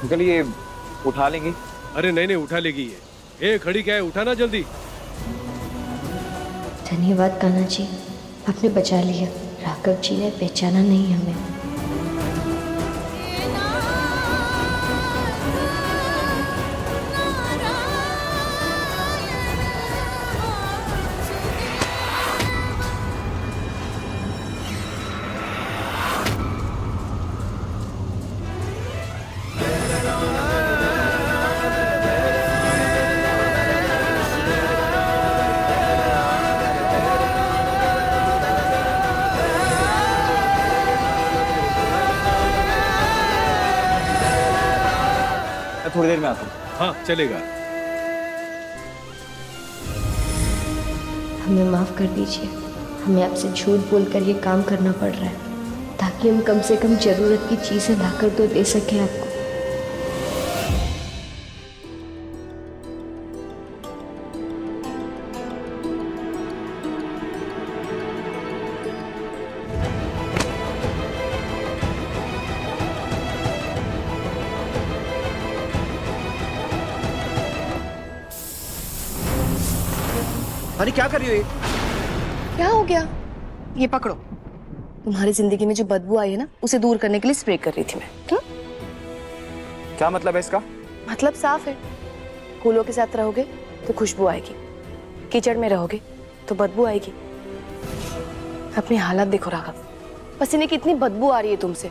Uncle ये उठा लेंगे? अरे नहीं नहीं, उठा लेगी ये। ए खड़ी क्या है, उठाना जल्दी। धन्यवाद कान्हा जी, आपने बचा लिया। राघव जी ने पहचाना नहीं हमें। मैं थोड़ी देर में आता हूँ। हाँ चलेगा। हमें माफ कर दीजिए, हमें आपसे झूठ बोलकर ये काम करना पड़ रहा है ताकि हम कम से कम जरूरत की चीजें लाकर तो दे सकें आपको। अरे क्या कर रही हो ये? क्या हो गया? ये पकड़ो। तुम्हारी जिंदगी में जो बदबू आई है ना, उसे दूर करने के लिए स्प्रे कर रही थी मैं। क्या मतलब है इसका? मतलब साफ है, फूलों के साथ रहोगे तो खुशबू आएगी, कीचड़ में रहोगे तो बदबू आएगी। अपनी हालत देखो राघव, पसीने की इतनी बदबू आ रही है तुमसे।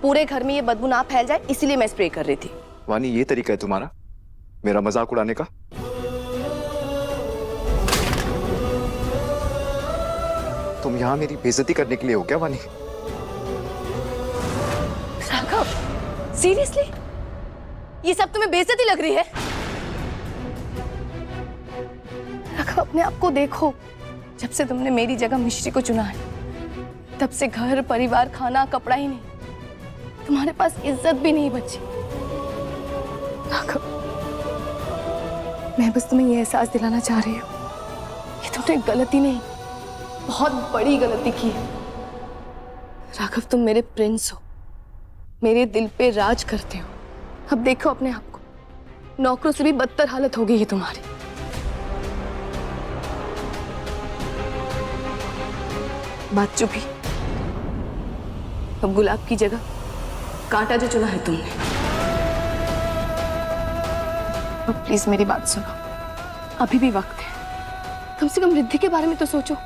पूरे घर में ये बदबू ना फैल जाए इसीलिए मैं स्प्रे कर रही थी। वानी, ये तरीका है तुम्हारा मेरा मजाक उड़ाने का? तुम यहाँ मेरी बेइज्जती करने के लिए हो क्या वानी? राघव, सीरियसली ये सब तुम्हें बेइज्जती लग रही है? राघव, अपने आप को देखो। जब से तुमने मेरी जगह मिश्री को चुना है, तब से घर परिवार खाना कपड़ा ही नहीं, तुम्हारे पास इज्जत भी नहीं बची। राघव, मैं बस तुम्हें यह एहसास दिलाना चाह रही हूँ कि तुमने गलती नहीं, बहुत बड़ी गलती की है। राघव, तुम मेरे प्रिंस हो, मेरे दिल पे राज करते हो। अब देखो अपने आप को, नौकरों से भी बदतर हालत हो गई है तुम्हारी। बात चुपी। अब गुलाब की जगह कांटा जो चुना है तुमने। अब प्लीज मेरी बात सुनो, अभी भी वक्त है। कम से कम रिद्धि के बारे में तो सोचो।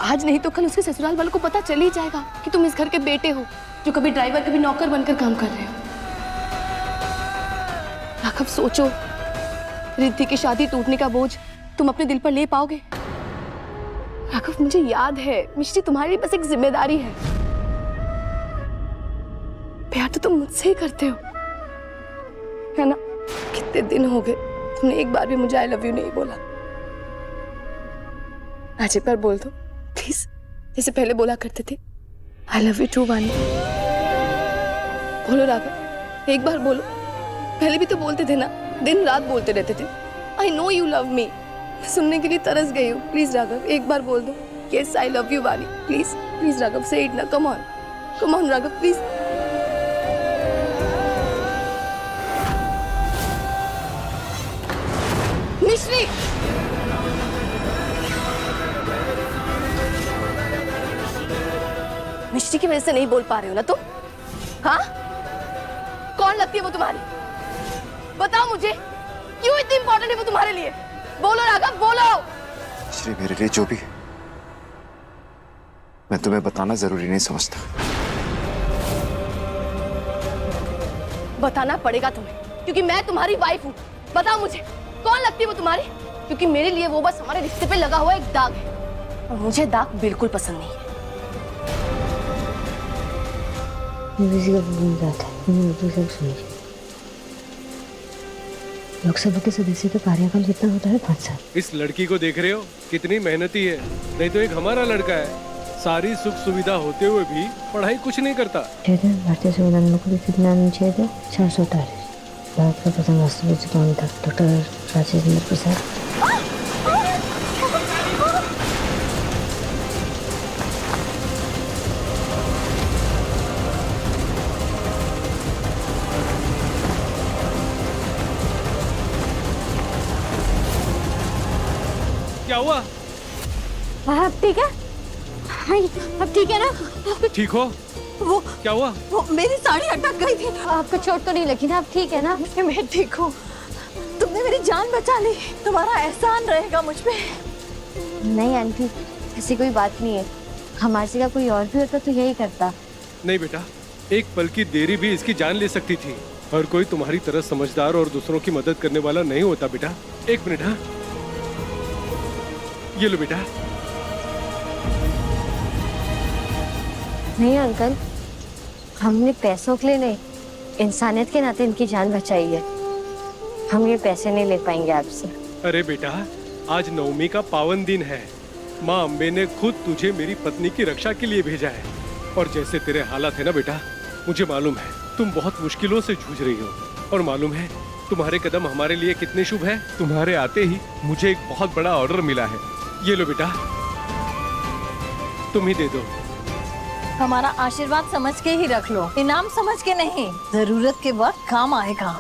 आज नहीं तो कल उसके ससुराल वालों को पता चल ही जाएगा कि तुम इस घर के बेटे हो, जो कभी ड्राइवर कभी नौकर बनकर काम कर रहे हो। राघव, सोचो, रिद्धि की शादी टूटने का बोझ तुम अपने दिल पर ले पाओगे? राघव, मुझे याद है मिश्री तुम्हारे लिए बस एक जिम्मेदारी है। प्यार तो तुम मुझसे ही करते हो, है ना? कितने दिन हो गए तुमने एक बार भी मुझे आई लव यू नहीं बोला। आज एक बार बोल दो प्लीज, जैसे पहले बोला करते थे। आई लव यू टू वानी। बोलो राघव, एक बार बोलो। पहले भी तो बोलते थे ना, दिन रात बोलते रहते थे I know you love me. मैं सुनने के लिए तरस गई हूँ। प्लीज राघव, एक बार बोल दो यस आई लव यू वानी। प्लीज प्लीज राघव, से इट ना। Come on Raghav, please. मिश्री, मिश्री की वजह से नहीं बोल पा रहे हो ना तुम? हाँ, कौन लगती है वो तुम्हारी? बताओ मुझे, क्यों इतनी इंपॉर्टेंट है वो तुम्हारे लिए? बोलो राघव, बोलो। श्री, मेरे लिए जो भी मैं तुम्हें बताना जरूरी नहीं समझता। बताना पड़ेगा तुम्हें, क्योंकि मैं तुम्हारी वाइफ हूँ। बताओ मुझे, कौन लगती है वो तुम्हारी? क्योंकि मेरे लिए वो बस हमारे रिश्ते पे लगा हुआ एक दाग है, और मुझे दाग बिल्कुल पसंद नहीं है। लोकसभा के सदस्य का कार्यकाल कितना होता है? 5 साल। इस लड़की को देख रहे हो, कितनी मेहनती है। नहीं तो एक हमारा लड़का है, सारी सुख सुविधा होते हुए भी पढ़ाई कुछ नहीं करता। भारतीय संविधान में कुल कितना अनुच्छेद है? 443। भारत का प्रथम राष्ट्रपति कौन था? डॉक्टर राजेंद्र प्रसाद। क्या हुआ? अब ठीक है? हाँ, अब ठीक है ना? ठीक हो? वो क्या हुआ? वो मेरी साड़ी अटक गई थी। आपको चोट तो नहीं लगी ना? अब ठीक है ना? मैं ठीक हूँ। तुमने मेरी जान बचा ली। तुम्हारा एहसान रहेगा मुझ पे। नहीं आंटी, ऐसी कोई बात नहीं है। हमारी जगह कोई और भी होता तो यही करता। नहीं बेटा, एक पल की देरी भी इसकी जान ले सकती थी। हर कोई तुम्हारी तरह समझदार और दूसरों की मदद करने वाला नहीं होता बेटा। एक मिनट। हाँ, ये लो बेटा। नहीं अंकल, हमने पैसों के लिए नहीं, इंसानियत के नाते इनकी जान बचाई है। हम ये पैसे नहीं ले पाएंगे आपसे। अरे बेटा, आज नवमी का पावन दिन है। माँ अम्बे ने खुद तुझे मेरी पत्नी की रक्षा के लिए भेजा है। और जैसे तेरे हालात है ना बेटा, मुझे मालूम है तुम बहुत मुश्किलों से जूझ रही हो। और मालूम है तुम्हारे कदम हमारे लिए कितने शुभ है। तुम्हारे आते ही मुझे एक बहुत बड़ा ऑर्डर मिला है। ये लो बेटा, तुम ही दे दो। हमारा आशीर्वाद समझ के ही रख लो, इनाम समझ के नहीं। जरूरत के वक्त काम आएगा।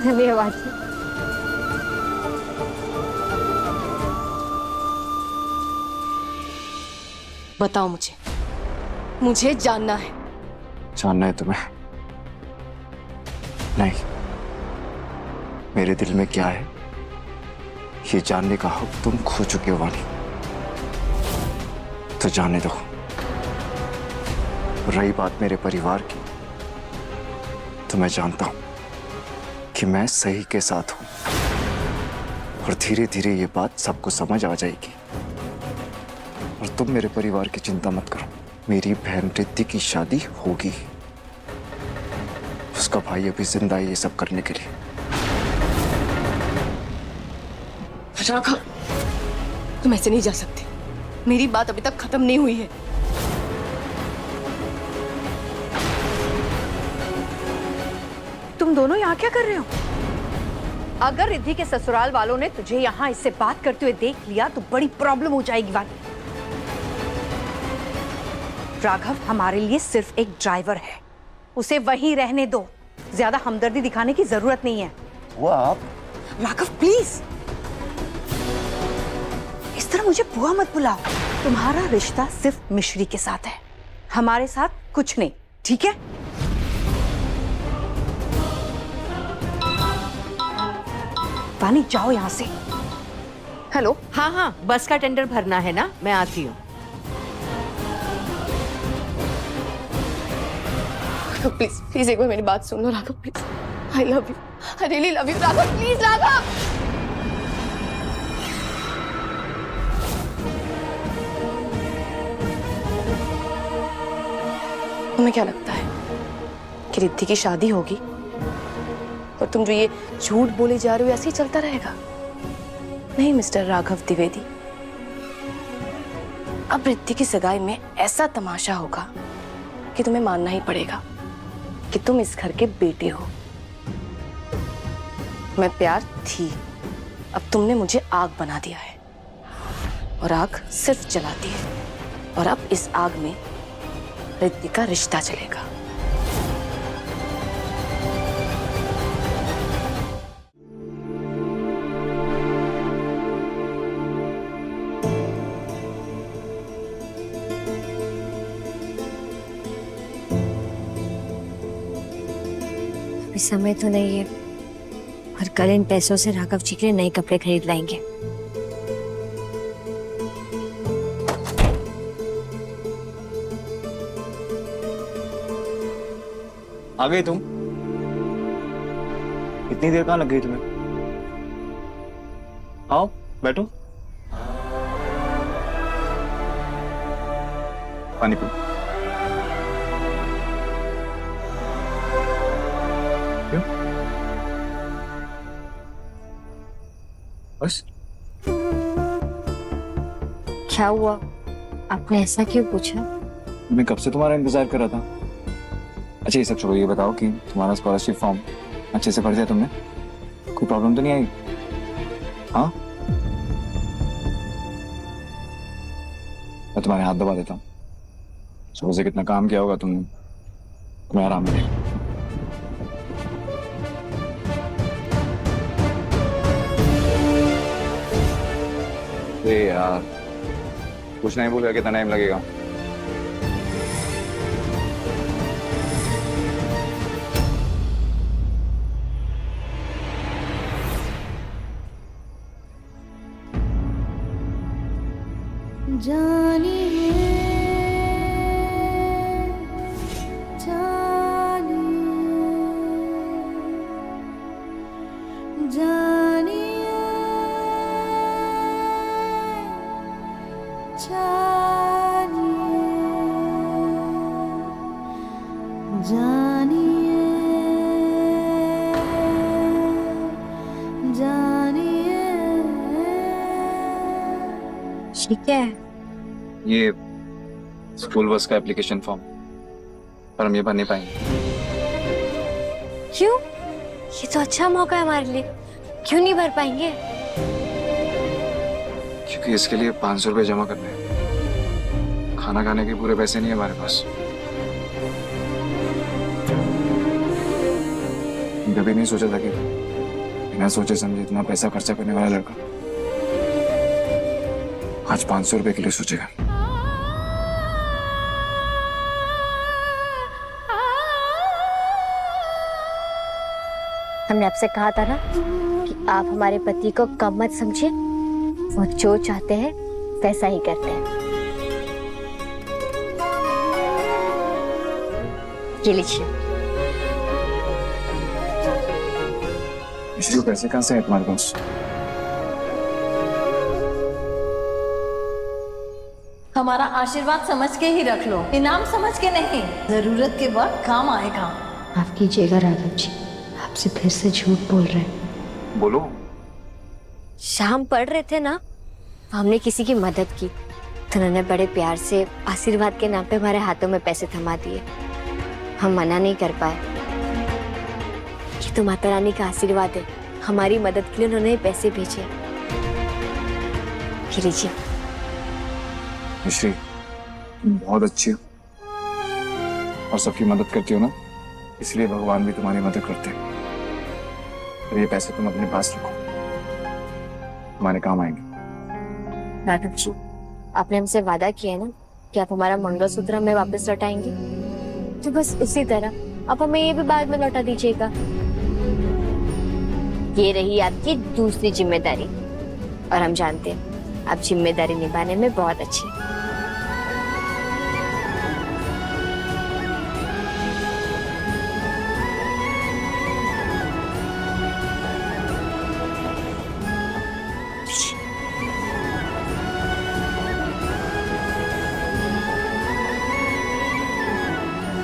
धन्यवाद। बताओ मुझे जानना है। जानना है तुम्हें? नहीं, मेरे दिल में क्या है ये जानने का हक तुम खो चुके हो वानी। तो जाने दो। रही बात मेरे परिवार की, तो मैं जानता हूं कि मैं सही के साथ हूं। और धीरे धीरे ये बात सबको समझ आ जाएगी। और तुम मेरे परिवार की चिंता मत करो। मेरी बहन रिद्धि की शादी होगी। उसका भाई अभी जिंदा है ये सब करने के लिए। राघव, तुम ऐसे नहीं जा सकते। मेरी बात अभी तक खत्म नहीं हुई है। तुम दोनों यहाँ क्या कर रहे हो? अगर रिद्धि के ससुराल वालों ने तुझे यहाँ इससे बात करते हुए देख लिया तो बड़ी प्रॉब्लम हो जाएगी वानी। राघव हमारे लिए सिर्फ एक ड्राइवर है, उसे वहीं रहने दो। ज्यादा हमदर्दी दिखाने की जरूरत नहीं है। वो आप? राघव प्लीज, इस तरह मुझे बुआ मत बुलाओ। तुम्हारा रिश्ता सिर्फ मिश्री के साथ है, हमारे साथ कुछ नहीं, ठीक है? वानी जाओ यहाँ से। हेलो, हाँ हाँ, बस का टेंडर भरना है ना, मैं आती हूँ। प्लीज प्लीज एक बार मेरी बात सुन लो Raghav, please. I love you, I really love you Raghav, please Raghav. तुम्हें क्या लगता है कि रिद्धि की शादी होगी और तुम जो ये झूठ बोले जा रहे हो ऐसे ही चलता रहेगा? नहीं मिस्टर राघव द्विवेदी, अब रिद्धि की सगाई में ऐसा तमाशा होगा कि तुम्हें मानना ही पड़ेगा कि तुम इस घर के बेटे हो। मैं प्यार थी, अब तुमने मुझे आग बना दिया है और आग सिर्फ जलाती है। और अब इस आग में रिद्धि का रिश्ता चलेगा। अभी समय तो नहीं है, और कल इन पैसों से राघव जी के लिए नए कपड़े खरीद लाएंगे। आ गई तुम? इतनी देर कहाँ लग गई तुम्हें? आओ बैठो। पानी पी। क्यों? बस? क्या हुआ? आपने ऐसा क्यों पूछा? मैं कब से तुम्हारा इंतजार कर रहा था। अच्छा ये सब छोड़ो, ये बताओ कि तुम्हारा स्कॉलरशिप फॉर्म अच्छे से भर दिया तुमने? कोई प्रॉब्लम तो नहीं आई? हाँ, मैं तुम्हारे हाथ दबा देता हूँ। सुबह से कितना काम किया होगा तुमने, मैं आराम मिलेगा। यार कुछ नहीं बोलेगा, कितना टाइम लगेगा? ठीक है। ये स्कूल बस का एप्लीकेशन फॉर्म, पर हम ये भर नहीं पाएंगे। क्यों? ये तो अच्छा मौका है हमारे लिए, क्यों नहीं भर पाएंगे? क्योंकि इसके लिए 500 रुपये जमा करने हैं। खाना खाने के पूरे पैसे नहीं है हमारे पास। कभी नहीं सोचा था कि बिना सोचे समझे इतना पैसा खर्चा करने वाला लड़का आज 500 रुपए के लिए सोचेगा। हमने आपसे कहा था ना कि आप हमारे पति को कम मत समझिए, वो जो चाहते हैं वैसा ही करते हैं। ये लीजिए। इसलिए पैसे कहाँ से है तुम्हारे पास? हमारा आशीर्वाद समझ के ही रख लो, इनाम समझ के नहीं। जरूरत के वक्त काम आएगा। माफ कीजिएगा राघव जी, आपसे फिर से झूठ बोल रहे हैं। बोलो। शाम पढ़ रहे थे ना, हमने किसी की मदद की तो उन्होंने बड़े प्यार से आशीर्वाद के नाम पे हमारे हाथों में पैसे थमा दिए। हम मना नहीं कर पाए। ये तो माता रानी का आशीर्वाद है, हमारी मदद के लिए उन्होंने पैसे भेजे। ये लीजिए। मिश्री, तुम बहुत अच्छी हो और सबकी मदद करती हो ना, इसलिए भगवान भी तुम्हारी मदद करते हैं। और ये पैसे तुम अपने पास रखो, तुम्हारे काम आएंगे। राघव जी, आपने हमसे वादा किया है ना कि आप हमारा मंगलसूत्र हमें वापस लौटाएंगे, तो बस उसी तरह आप हमें ये भी बाद में लौटा दीजिएगा। ये रही आपकी दूसरी जिम्मेदारी, और हम जानते हैं आप जिम्मेदारी निभाने में बहुत अच्छी हैं।